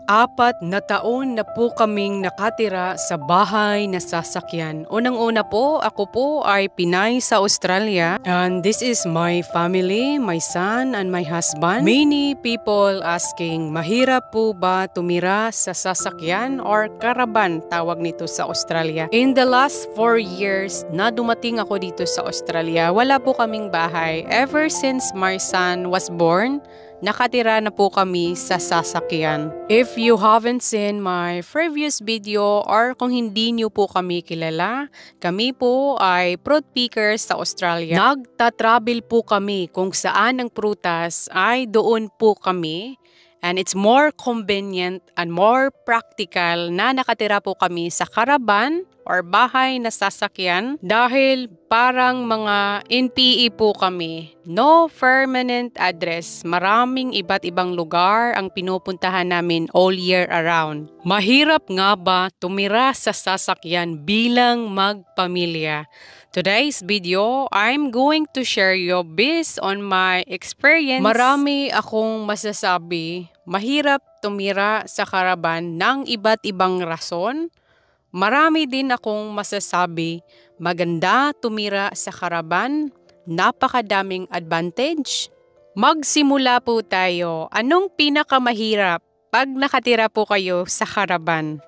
4 na taon na po kaming nakatira sa bahay na sasakyan. Unang-una po, ako po ay Pinay sa Australia. And this is my family, my son and my husband. Many people asking, mahirap po ba tumira sa sasakyan or caravan, tawag nito sa Australia? In the last 4 years na dumating ako dito sa Australia, wala po kaming bahay. Ever since my son was born, nakatira na po kami sa sasakyan. If you haven't seen my previous video or kung hindi nyo po kami kilala, kami po ay fruit pickers sa Australia. Nagta-travel po kami kung saan ang prutas ay doon po kami. And it's more convenient and more practical na nakatira po kami sa caravan or bahay na sasakyan dahil parang mga NPE po kami. No permanent address. Maraming iba't ibang lugar ang pinupuntahan namin all year around. Mahirap nga ba tumira sa sasakyan bilang magpamilya? Today's video, I'm going to share you based on my experience. Marami akong masasabi, mahirap tumira sa caravan ng iba't ibang rason. Marami din akong masasabi, maganda tumira sa caravan, napakadaming advantage. Magsimula po tayo. Anong pinakamahirap pag nakatira po kayo sa caravan?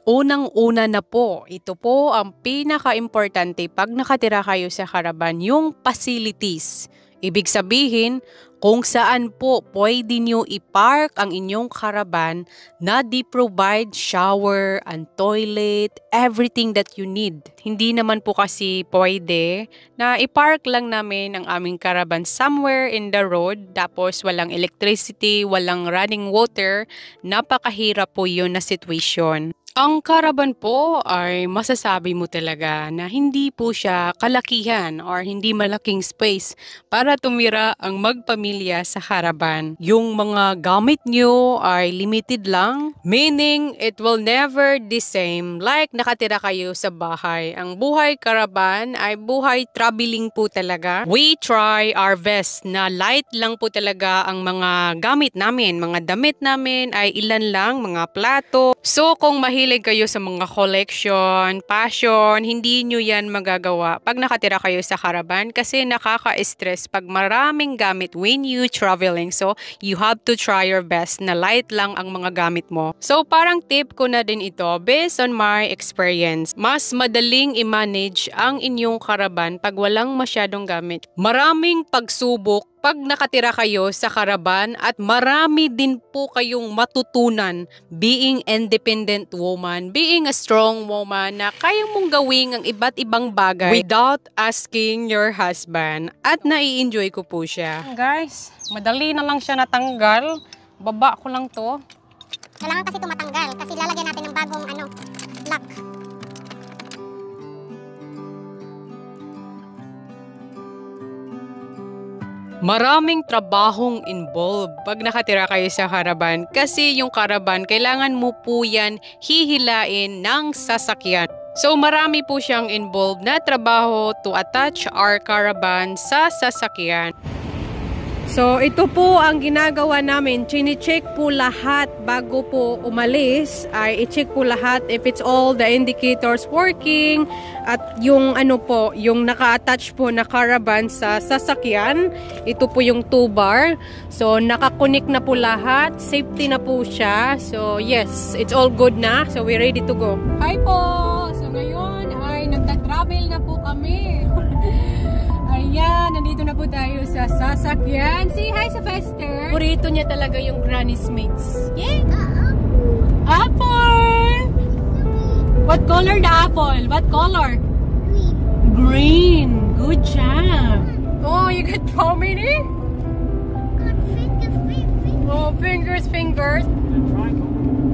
Unang-una na po, ito po ang pinaka-importante pag nakatira kayo sa caravan, yung facilities. Ibig sabihin, kung saan po pwede nyo i-park ang inyong caravan na di-provide shower and toilet, everything that you need. Hindi naman po kasi pwede na i-park lang namin ang aming caravan somewhere in the road tapos walang electricity, walang running water. Napakahirap po yun na situation. Ang caravan po ay masasabi mo talaga na hindi po siya kalakihan or hindi malaking space para tumira ang magpamilya sa caravan. Yung mga gamit nyo ay limited lang, meaning it will never the same like nakatira kayo sa bahay. Ang buhay caravan ay buhay traveling po talaga. We try our best na light lang po talaga ang mga gamit namin. Mga damit namin ay ilan lang, mga plato. So kung mahilig kayo sa mga collection, passion, hindi nyo yan magagawa pag nakatira kayo sa caravan kasi nakaka-stress pag maraming gamit when you traveling. So, you have to try your best na light lang ang mga gamit mo. So, parang tip ko na din ito based on my experience. Mas madaling i-manage ang inyong caravan pag walang masyadong gamit. Maraming pagsubok pag nakatira kayo sa caravan at marami din po kayong matutunan being independent woman, being a strong woman na kaya mong gawin ang iba't ibang bagay without asking your husband. At nai-enjoy ko po siya. Guys, madali na lang siya natanggal. Baba ko lang to. Kailangan kasi ito matanggal kasi lalagyan natin ng bagong lock. Maraming trabahong involved pag nakatira kayo sa caravan kasi yung caravan kailangan mo po yan hihilain ng sasakyan. So marami po siyang involved na trabaho to attach our caravan sa sasakyan. So ito po ang ginagawa namin, chine-check po lahat bago po umalis, ay i-check po lahat if it's all the indicators working at yung yung naka-attach po na caravan sa sasakyan, ito po yung 2-bar. So nakakonek na po lahat, safety na po siya. So yes, it's all good na. So we're ready to go. Hi po! So ngayon ay nagta-travel na po kami. Ayan, nandito na po tayo sa sasakyan. Say hi sa Fester. Purito niya talaga yung Granny Smiths. Yeah. Apple! What color the apple? What color? Green. Good job. Oh, you got how many? Oh, fingers.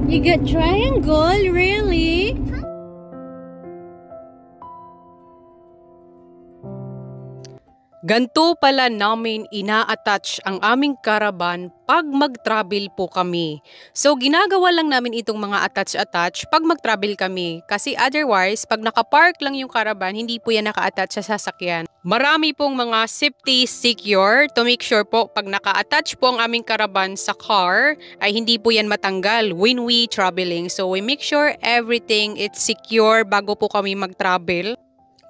You got triangle? Really? Ganto pala namin ina-attach ang aming caravan pag mag-travel po kami. So ginagawa lang namin itong mga attach-attach pag mag-travel kami. Kasi otherwise, pag nakapark lang yung caravan, hindi po yan naka-attach sa sasakyan. Marami pong mga safety secure to make sure po pag naka-attach po ang aming caravan sa car, ay hindi po yan matanggal when we traveling. So we make sure everything is secure bago po kami mag-travel.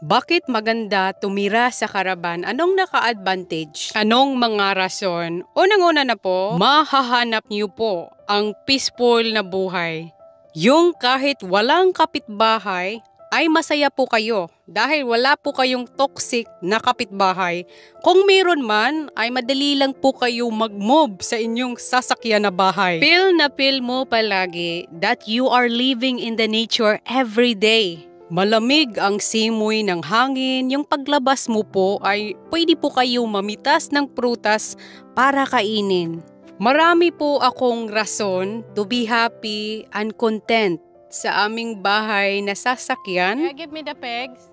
Bakit maganda tumira sa caravan? Anong naka-advantage? Anong mga rason? Unang-una na po, mahahanap niyo po ang peaceful na buhay. Yung kahit walang kapitbahay, ay masaya po kayo dahil wala po kayong toxic na kapitbahay. Kung meron man, ay madali lang po kayo mag-move sa inyong sasakyan na bahay. Feel mo palagi that you are living in the nature every day. Malamig ang simoy ng hangin, yung paglabas mo po ay pwede po kayo mamitas ng prutas para kainin. Marami po akong rason to be happy and content sa aming bahay na sasakyan. Give me the pegs.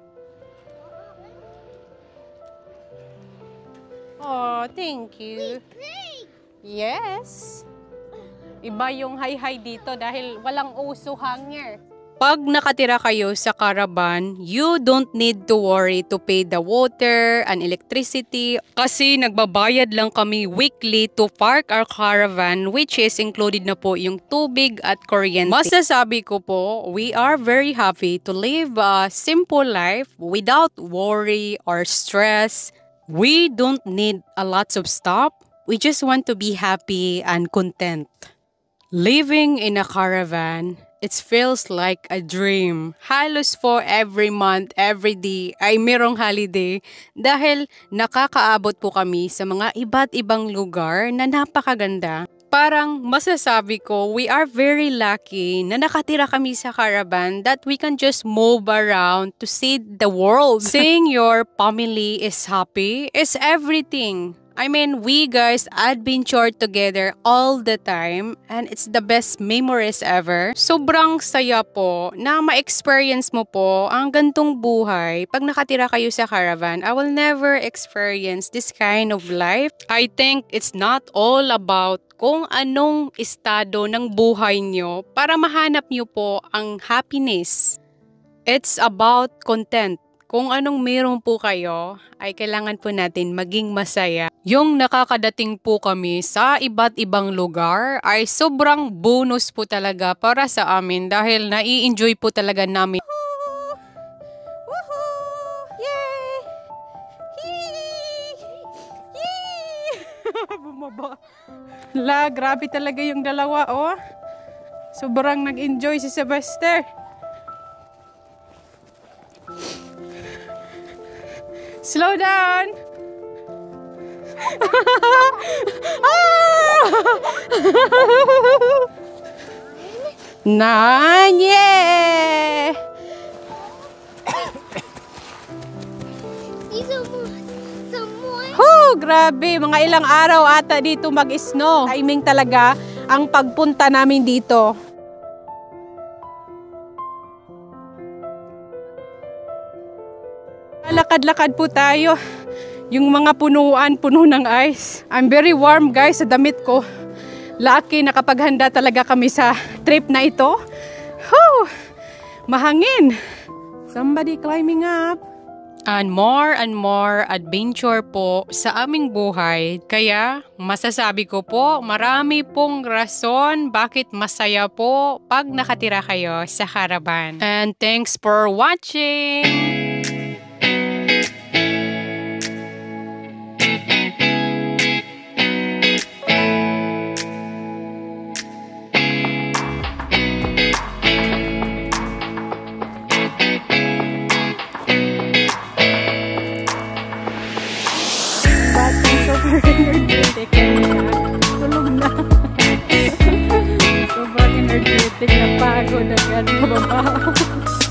Oh, thank you. Yes. Iba yung hi-hi dito dahil walang uso hanger. Pag nakatira kayo sa caravan, you don't need to worry to pay the water and electricity kasi nagbabayad lang kami weekly to park our caravan, which is included na po yung tubig at kuryente. Masasabi ko po, we are very happy to live a simple life without worry or stress. We don't need a lot of stuff. We just want to be happy and content. Living in a caravan, it feels like a dream. Halos for every month, every day ay merong holiday dahil nakakaabot po kami sa mga iba't ibang lugar na napakaganda. Parang masasabi ko, we are very lucky na nakatira kami sa caravan that we can just move around to see the world. Seeing your family is happy is everything. I mean, we guys adventure together all the time and it's the best memories ever. Sobrang saya po na ma-experience mo po ang gantong buhay pag nakatira kayo sa caravan. I will never experience this kind of life. I think it's not all about kung anong estado ng buhay nyo para mahanap nyo po ang happiness. It's about content. Kung anong meron po kayo, ay kailangan po natin maging masaya. Yung nakakadating po kami sa iba't ibang lugar ay sobrang bonus po talaga para sa amin dahil nai-enjoy po talaga namin. Bumaba. La, grabe talaga yung dalawa, oh. Sobrang nag-enjoy si Sylvester. Slow down! Nanye! Grabe, mga ilang araw ata dito mag-snow. Timing talaga ang pagpunta namin dito. Lakad-lakad po tayo. Yung mga punuan, puno ng ice. I'm very warm guys sa damit ko. Lucky nakapaghanda talaga kami sa trip na ito. Whew! Mahangin. Somebody climbing up. And more adventure po sa aming buhay. Kaya masasabi ko po, marami pong rason bakit masaya po pag nakatira kayo sa caravan. And thanks for watching! Energetic na. Tulog na. Sobrang energetic na pagod agad. Baba.